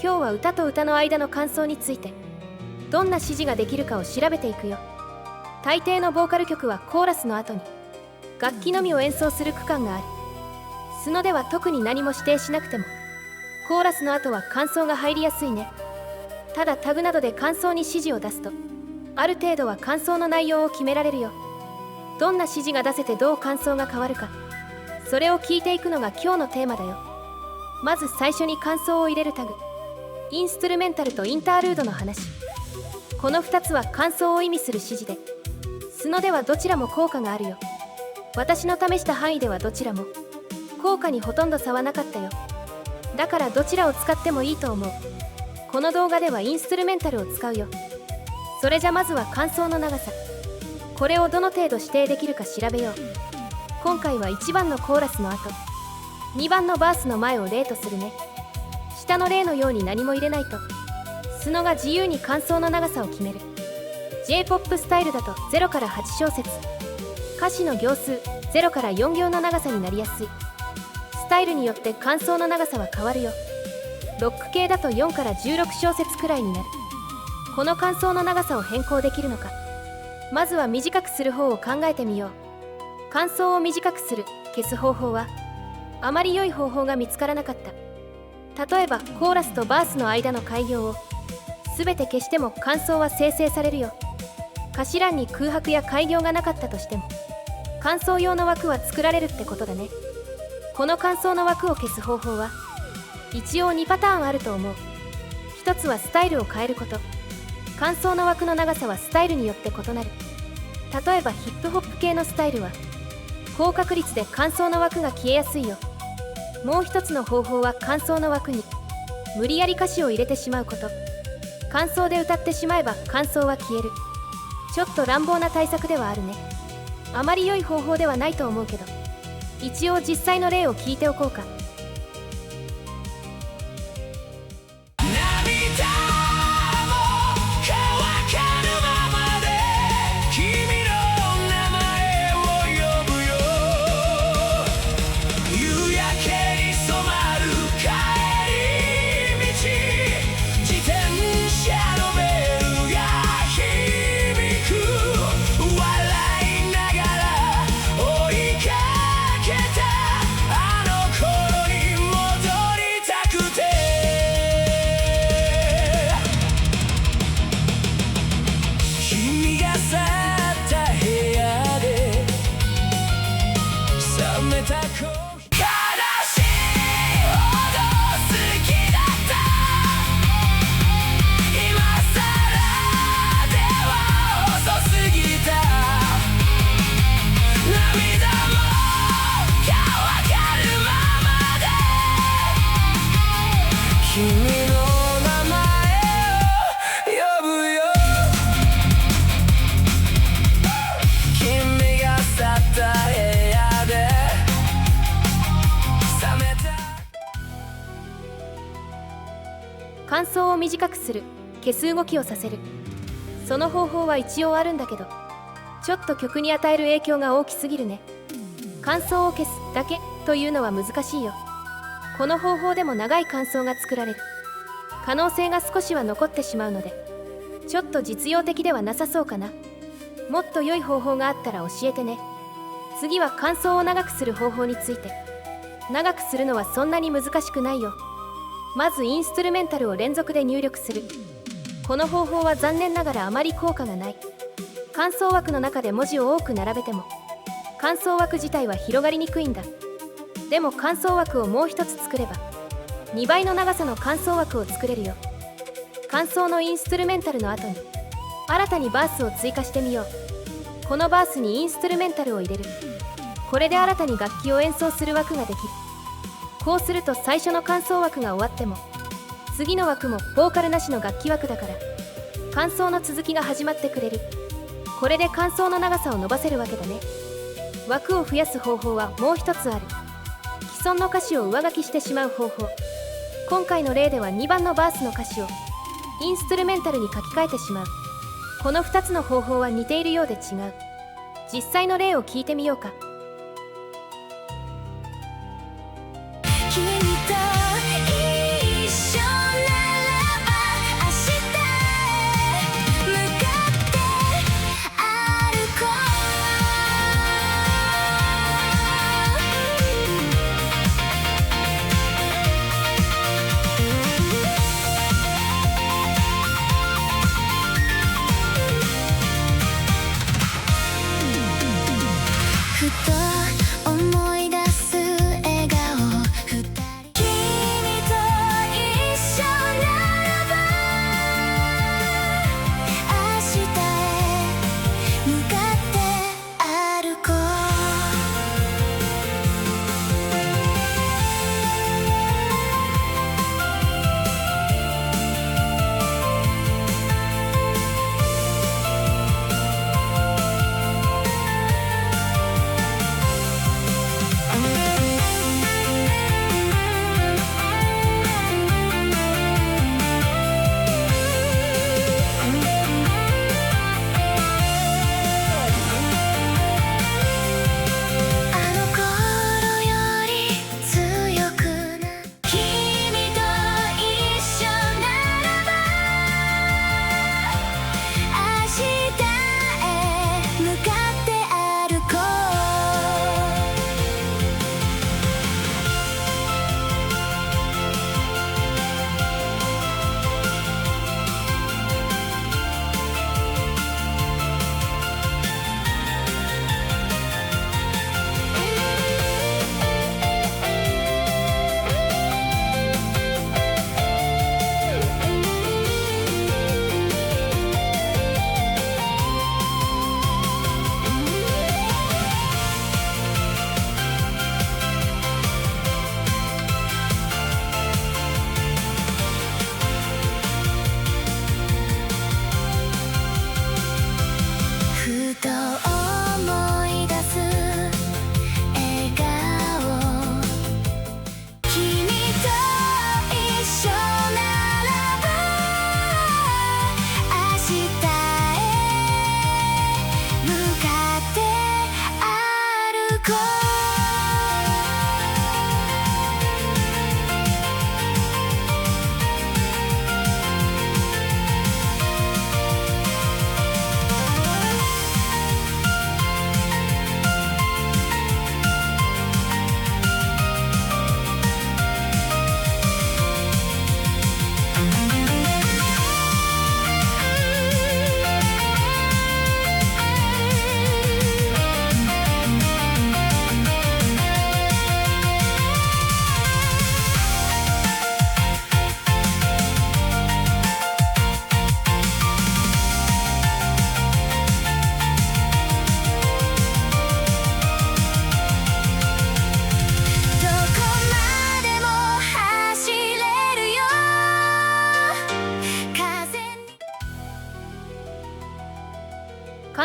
今日は歌と歌の間の間奏についてどんな指示ができるかを調べていくよ。大抵のボーカル曲はコーラスの後に楽器のみを演奏する区間がある。スノでは特に何も指定しなくてもコーラスの後は間奏が入りやすいね。ただタグなどで間奏に指示を出すとある程度は間奏の内容を決められるよ。どんな指示が出せてどう間奏が変わるか、それを聞いていくのが今日のテーマだよ。まず最初に間奏を入れるタグ、インストゥルメンタルとインタールードの話。この2つは間奏を意味する指示で、スノではどちらも効果があるよ。私の試した範囲ではどちらも効果にほとんど差はなかったよ。だからどちらを使ってもいいと思う。この動画ではインストゥルメンタルを使うよ。それじゃまずは間奏の長さ、これをどの程度指定できるか調べよう。今回は1番のコーラスの後、2番のバースの前を例とするね。下の例のように何も入れないとスノが自由に間奏の長さを決める。 J-POP スタイルだと0から8小節、歌詞の行数0から4行の長さになりやすい。スタイルによって間奏の長さは変わるよ。ロック系だと4から16小節くらいになる。この間奏の長さを変更できるのか。まずは短くする方を考えてみよう。間奏を短くする、消す方法はあまり良い方法が見つからなかった。例えばコーラスとバースの間の改行を全て消しても間奏は生成されるよ。歌詞欄に空白や改行がなかったとしても間奏用の枠は作られるってことだね。この間奏の枠を消す方法は一応2パターンあると思う。一つはスタイルを変えること。間奏の枠の長さはスタイルによって異なる。例えばヒップホップ系のスタイルは高確率で間奏の枠が消えやすいよ。もう一つの方法は間奏の枠に無理やり歌詞を入れてしまうこと。間奏で歌ってしまえば間奏は消える。ちょっと乱暴な対策ではあるね。あまり良い方法ではないと思うけど、一応実際の例を聞いておこうか。間奏を短くする、消す動きをさせる。その方法は一応あるんだけど、ちょっと曲に与える影響が大きすぎるね。間奏を消すだけというのは難しいよ。この方法でも長い間奏が作られる可能性が少しは残ってしまうので、ちょっと実用的ではなさそうかな。もっと良い方法があったら教えてね。次は間奏を長くする方法について。長くするのはそんなに難しくないよ。まずインストゥルメンタルを連続で入力する。この方法は残念ながらあまり効果がない。間奏枠の中で文字を多く並べても間奏枠自体は広がりにくいんだ。でも間奏枠をもう一つ作れば2倍の長さの間奏枠を作れるよ。間奏のインストゥルメンタルの後に新たにバースを追加してみよう。このバースにインストゥルメンタルを入れる。これで新たに楽器を演奏する枠ができる。こうすると最初の間奏枠が終わっても次の枠もボーカルなしの楽器枠だから間奏の続きが始まってくれる。これで間奏の長さを伸ばせるわけだね。枠を増やす方法はもう一つある。既存の歌詞を上書きしてしまう方法。今回の例では2番のバースの歌詞をインストゥルメンタルに書き換えてしまう。この2つの方法は似ているようで違う。実際の例を聞いてみようか。君と一緒なら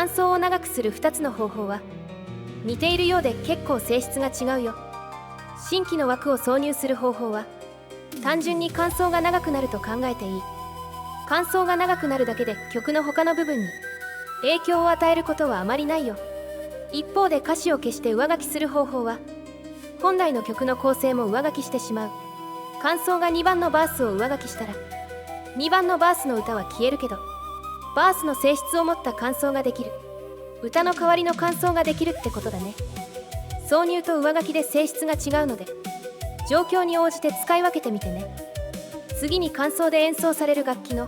間奏を長くする2つの方法は似ているようで結構性質が違うよ。新規の枠を挿入する方法は単純に間奏が長くなると考えていい。間奏が長くなるだけで曲の他の部分に影響を与えることはあまりないよ。一方で歌詞を消して上書きする方法は本来の曲の構成も上書きしてしまう。間奏が2番のバースを上書きしたら2番のバースの歌は消えるけどバースの性質を持った間奏ができる。歌の代わりの間奏ができるってことだね。挿入と上書きで性質が違うので状況に応じて使い分けてみてね。次に間奏で演奏される楽器の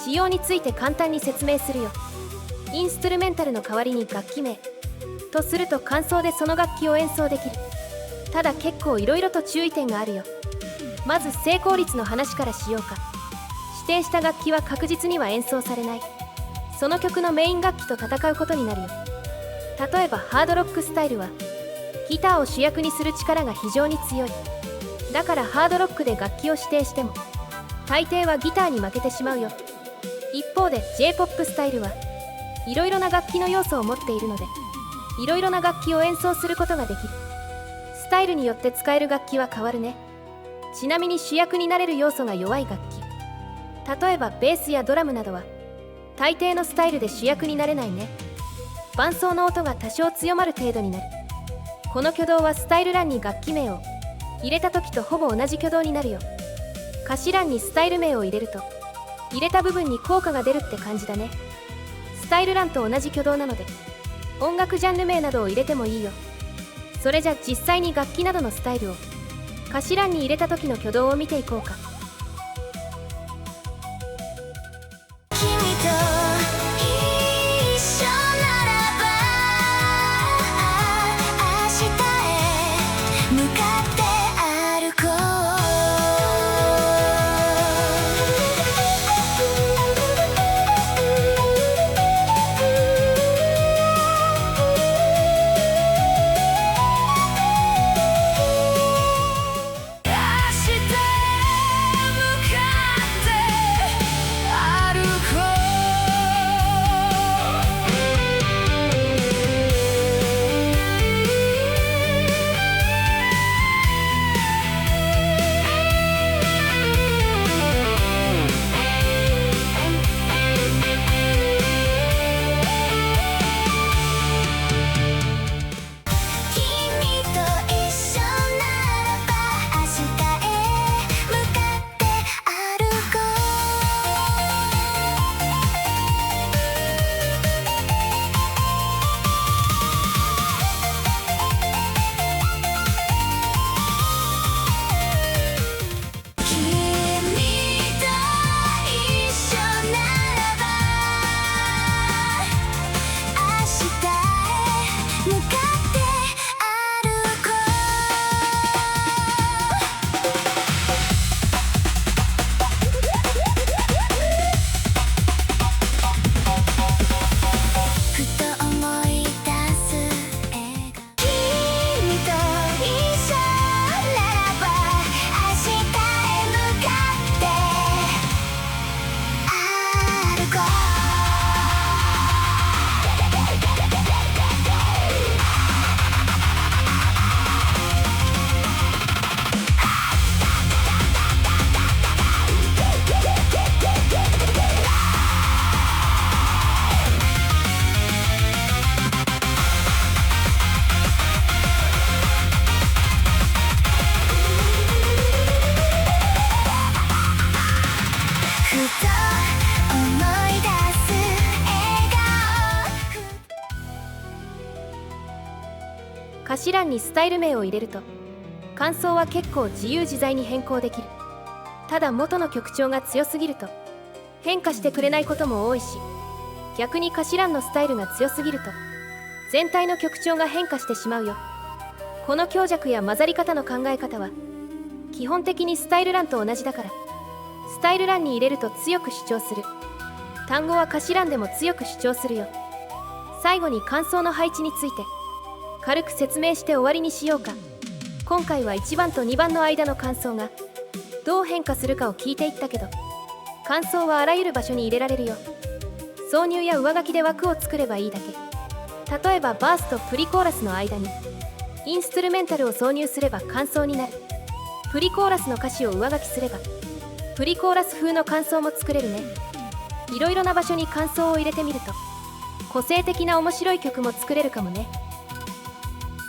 仕様について簡単に説明するよ。インストゥルメンタルの代わりに楽器名とすると間奏でその楽器を演奏できる。ただ結構いろいろと注意点があるよ。まず成功率の話からしようか。指定した楽器は確実には演奏されない。その曲のメイン楽器と戦うことになるよ。例えばハードロックスタイルはギターを主役にする力が非常に強い。だからハードロックで楽器を指定しても大抵はギターに負けてしまうよ。一方で J-POP スタイルはいろいろな楽器の要素を持っているのでいろいろな楽器を演奏することができる。スタイルによって使える楽器は変わるね。ちなみに主役になれる要素が弱い楽器、例えばベースやドラムなどは大抵のスタイルで主役になれないね。伴奏の音が多少強まる程度になる。この挙動はスタイル欄に楽器名を入れた時とほぼ同じ挙動になるよ。歌詞欄にスタイル名を入れると入れた部分に効果が出るって感じだね。スタイル欄と同じ挙動なので音楽ジャンル名などを入れてもいいよ。それじゃ実際に楽器などのスタイルを歌詞欄に入れた時の挙動を見ていこうか。君と一緒ならば明日へ向かって歩こう。歌詞欄にスタイル名を入れると間奏は結構自由自在に変更できる。ただ元の曲調が強すぎると変化してくれないことも多いし、逆に歌詞欄のスタイルが強すぎると全体の曲調が変化してしまうよ。この強弱や混ざり方の考え方は基本的にスタイル欄と同じだから、スタイル欄に入れると強く主張する。単語は歌詞欄でも強く主張するよ。最後に間奏の配置について軽く説明して終わりにしようか。今回は1番と2番の間の間奏がどう変化するかを聞いていったけど、間奏はあらゆる場所に入れられるよ。挿入や上書きで枠を作ればいいだけ。例えばバースとプリコーラスの間にインストゥルメンタルを挿入すれば間奏になる。プリコーラスの歌詞を上書きすればプリコーラス風の間奏も作れるね。いろいろな場所に間奏を入れてみると個性的な面白い曲も作れるかもね。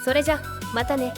それじゃまたね。